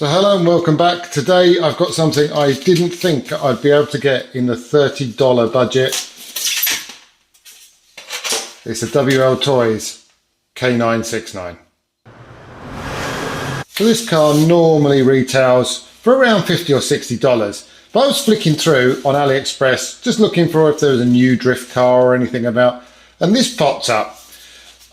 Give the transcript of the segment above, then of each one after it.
So hello and welcome back. Today I've got something I didn't think I'd be able to get in the $30 budget. It's a WLTOYS K969. So this car normally retails for around $50 or $60. But I was flicking through on AliExpress just looking for if there was a new drift car or anything about, and this popped up.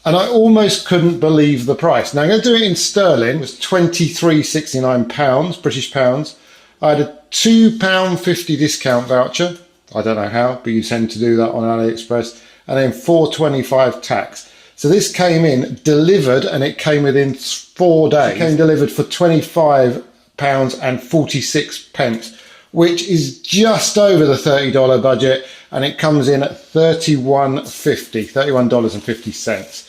And I almost couldn't believe the price. Now I'm going to do it in sterling. It was £23.69, British pounds. I had a £2.50 discount voucher. I don't know how, but you tend to do that on AliExpress. And then £4.25 tax. So this came in delivered, and it came within 4 days. It came delivered for £25.46, which is just over the $30 budget, and it comes in at $31.50.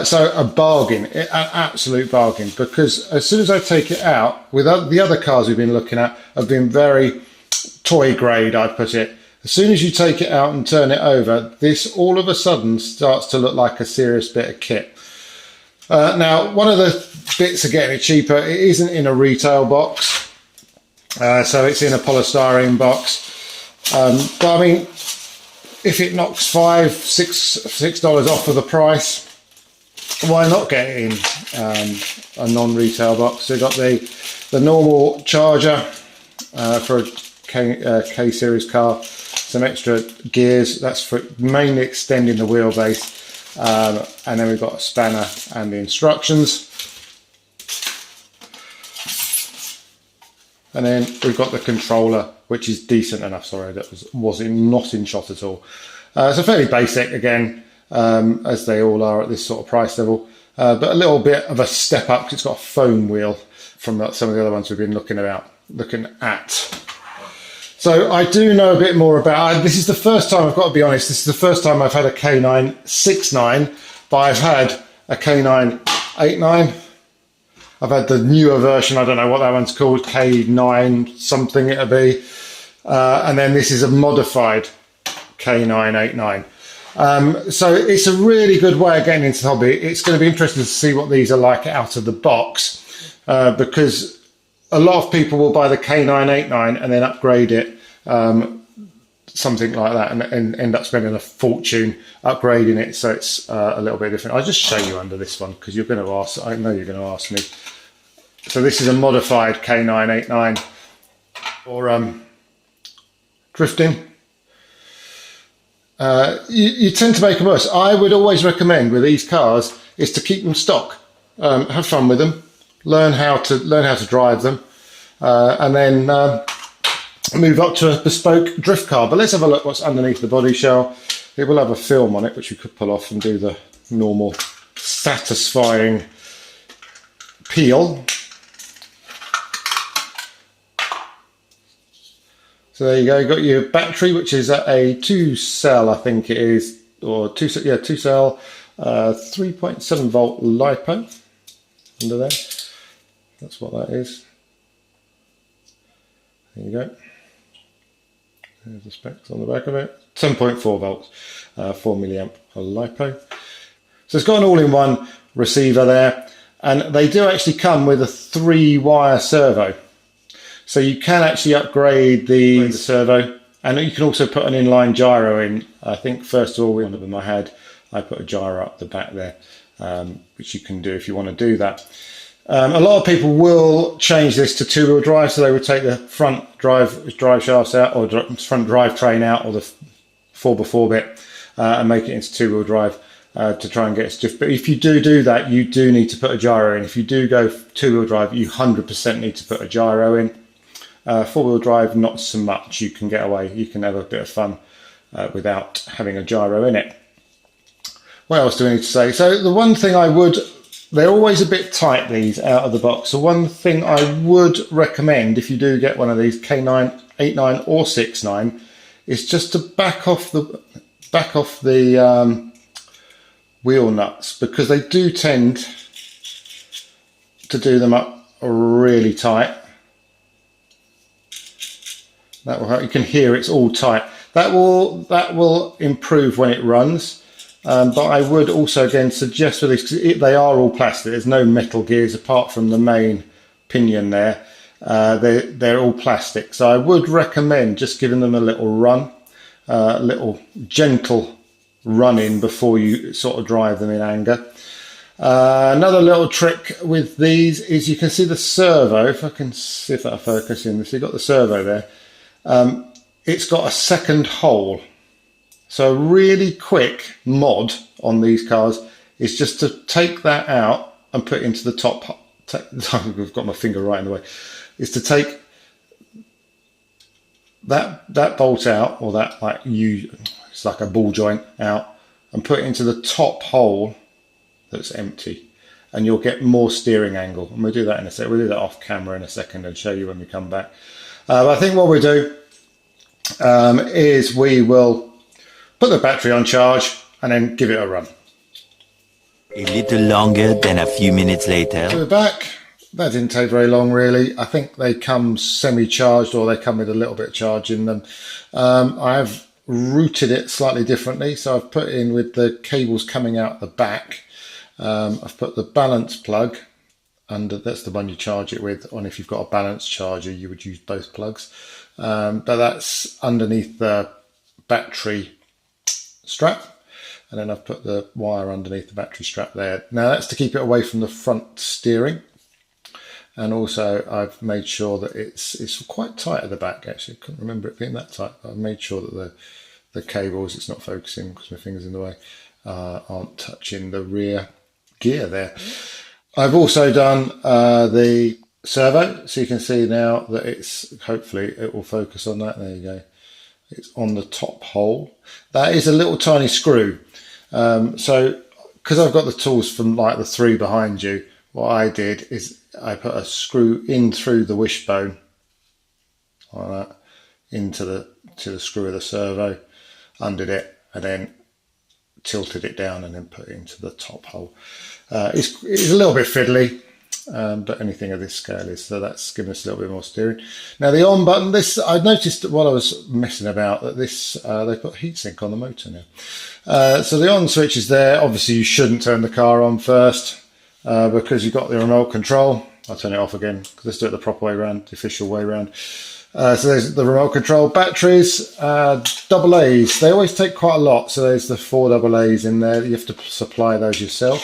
So a bargain, an absolute bargain, because as soon as I take it out, with the other cars we've been looking at have been very toy grade, I'd put it. As soon as you take it out and turn it over, this all of a sudden starts to look like a serious bit of kit. Now, one of the bits of getting it cheaper, it isn't in a retail box, so it's in a polystyrene box. But I mean, if it knocks $6 off of the price, why not get it in a non-retail box? So we've got the normal charger for a K-series car, some extra gears, that's for mainly extending the wheelbase, and then we've got a spanner and the instructions. And then we've got the controller, which is decent enough. Sorry, that was not in shot at all. So fairly basic again, as they all are at this sort of price level, but a little bit of a step up because it's got a foam wheel from some of the other ones we've been looking at. So I do know a bit more about. This is the first time, I've got to be honest. This is the first time I've had a K969, but I've had a K989. I've had the newer version. I don't know what that one's called, K9 something it'll be, and then this is a modified K989. So it's a really good way of getting into the hobby. It's going to be interesting to see what these are like out of the box, because a lot of people will buy the K989 and then upgrade it, something like that, and end up spending a fortune upgrading it, so it's a little bit different. I'll just show you under this one because you're going to ask. I know you're going to ask me. So this is a modified K989 for drifting. You tend to make them worse. I would always recommend with these cars is to keep them stock, have fun with them, learn how to drive them, and then move up to a bespoke drift car. But let's have a look what's underneath the body shell. It will have a film on it which you could pull off and do the normal satisfying peel. So there you go, you got your battery, which is a 2-cell, I think it is, or 2-cell, 3.7 volt LiPo under there. That's what that is. There you go. There's the specs on the back of it. 10.4 volts, 4 milliamp LiPo. So it's got an all-in-one receiver there, and they do actually come with a 3-wire servo. So you can actually upgrade the servo, and you can also put an inline gyro in. I think first of all, one of them I put a gyro up the back there, which you can do if you want to do that. A lot of people will change this to 2-wheel drive, so they would take the front drive shafts out, or front drive train out, or the 4x4 bit, and make it into 2-wheel drive to try and get it stiff. But if you do that, you do need to put a gyro in. If you do go 2-wheel drive, you 100% need to put a gyro in. 4-wheel drive, not so much. You can get away, you can have a bit of fun without having a gyro in it. What else do we need to say? So the one thing they're always a bit tight, these out of the box. So one thing I would recommend if you do get one of these K989 or 69 is just to back off the wheel nuts, because they do tend to do them up really tight. That will help. You can hear it's all tight. That will improve when it runs. But I would also again suggest for these, because they are all plastic. There's no metal gears apart from the main pinion there. They're all plastic, so I would recommend just giving them a little run, a little gentle run in before you sort of drive them in anger. Another little trick with these is you can see the servo. If I can see if I focus in this, you've got the servo there. It's got a second hole. So a really quick mod on these cars is just to take that out and put it into the top. I've got my finger right in the way. Is to take that bolt out, or that it's like a ball joint out, and put it into the top hole that's empty, and you'll get more steering angle. And we'll do that in a sec. We'll do that off camera in a second and show you when we come back. But I think what we'll do is we will put the battery on charge and then give it a run. A little longer than a few minutes later. So we're back. That didn't take very long, really. I think they come semi-charged, or they come with a little bit of charge in them. I've routed it slightly differently, so I've put in with the cables coming out the back. I've put the balance plug under. That's the one you charge it with. And if you've got a balance charger, you would use both plugs. But that's underneath the battery strap. And then I've put the wire underneath the battery strap there. Now that's to keep it away from the front steering. And also I've made sure that it's quite tight at the back, actually. I couldn't remember it being that tight, but I've made sure that the cables, it's not focusing because my finger's in the way, aren't touching the rear gear there. I've also done the servo, so you can see now that hopefully it will focus on that. There you go. It's on the top hole. That is a little tiny screw. So because I've got the tools from like the 3 behind you, what I did is I put a screw in through the wishbone like that into the screw of the servo, undid it, and then tilted it down and then put it into the top hole. It's a little bit fiddly, but anything of this scale is, so that's giving us a little bit more steering. Now the on button, this I noticed while I was messing about that this they put heatsink on the motor now. So the on switch is there. Obviously you shouldn't turn the car on first because you've got the remote control. I'll turn it off again because let's do it the proper way around, the official way around. So there's the remote control. Batteries, AA's. They always take quite a lot. So there's the 4 AA's in there. You have to supply those yourself.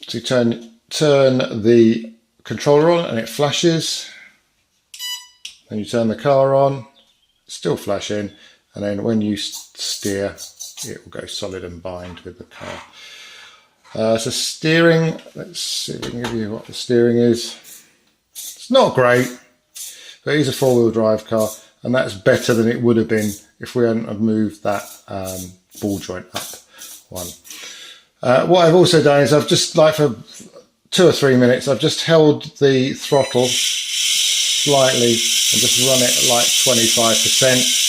So you turn the controller on and it flashes. Then you turn the car on, it's still flashing. And then when you steer, it will go solid and bind with the car. So steering, let's see if we can give you what the steering is. It's not great, but it is a 4-wheel drive car, and that's better than it would have been if we hadn't have moved that ball joint up one. What I've also done is I've just, like for 2 or 3 minutes, I've just held the throttle slightly and just run it at like 25%.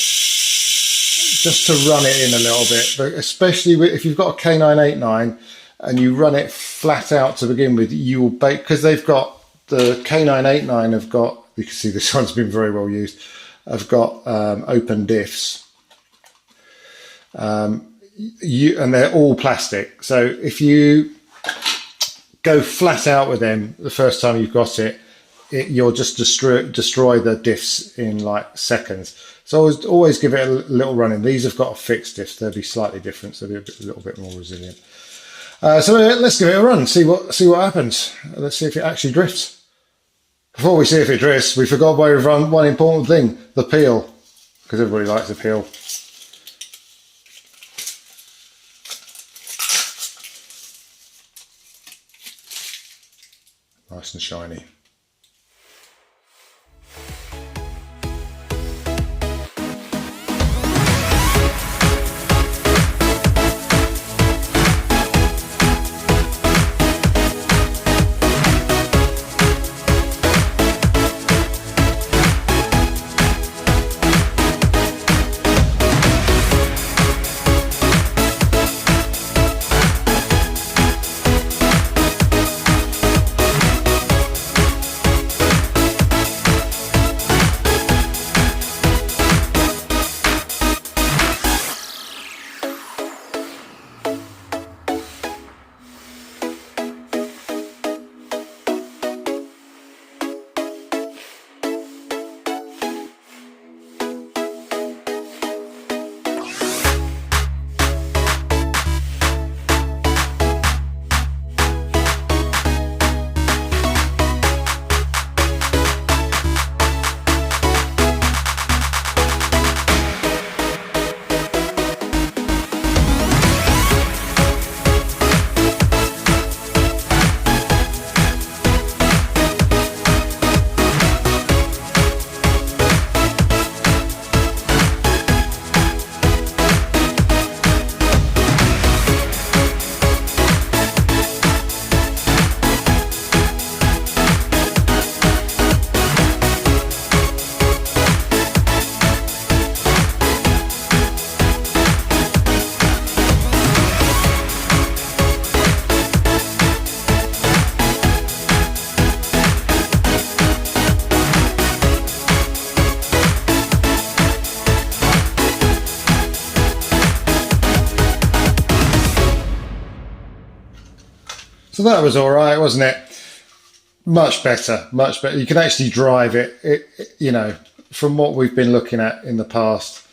Just to run it in a little bit, but especially if you've got a K989 and you run it flat out to begin with, you will bake, because they've got the K989 have got, you can see this one's been very well used, have got open diffs, and they're all plastic. So if you go flat out with them the first time you've got it, you'll just destroy the diffs in like seconds. So always give it a little run in. These have got a fixed diff, they'll be slightly different, so they'll be a little bit more resilient. So let's give it a run, see what happens. Let's see if it actually drifts. Before we see if it drifts, we forgot one important thing, the peel, because everybody likes the peel. Nice and shiny. So that was all right, wasn't it? Much better, much better. You can actually drive it, you know, from what we've been looking at in the past,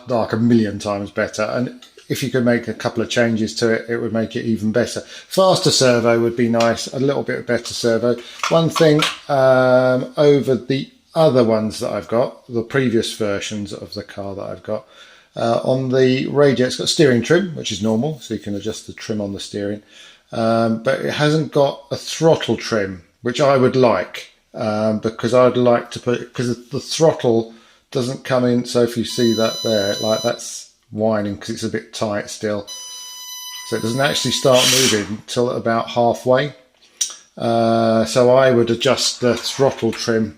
like a million times better. And if you could make a couple of changes to it, it would make it even better. Faster servo would be nice, a little bit better servo. One thing over the other ones that I've got, the previous versions of the car that I've got, on the radio, it's got steering trim, which is normal, so you can adjust the trim on the steering. But it hasn't got a throttle trim, which I would like, because I'd like to put, because the throttle doesn't come in. So if you see that there, like that's whining because it's a bit tight still. So it doesn't actually start moving until about halfway. So I would adjust the throttle trim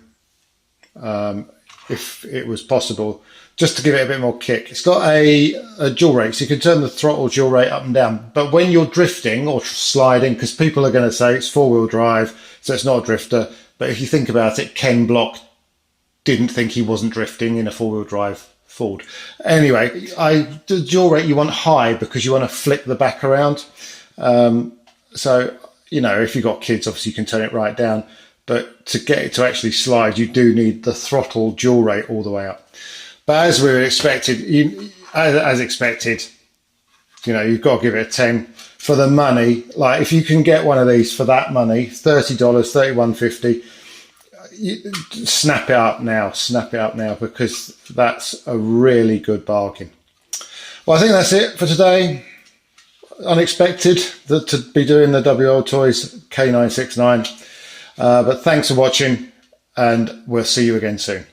if it was possible, just to give it a bit more kick. It's got a dual rate, so you can turn the throttle dual rate up and down. But when you're drifting or sliding, because people are going to say it's four-wheel drive, so it's not a drifter. But if you think about it, Ken Block didn't think he wasn't drifting in a four-wheel drive Ford. Anyway, the dual rate you want high because you want to flick the back around. So, you know, if you've got kids, obviously you can turn it right down. But to get it to actually slide, you do need the throttle dual rate all the way up. But as we were expected, as expected, you know, you've got to give it a 10 for the money. Like if you can get one of these for that money, $30, $31.50, snap it up now, because that's a really good bargain. Well, I think that's it for today. Unexpected to be doing the WLTOYS K969. But thanks for watching, and we'll see you again soon.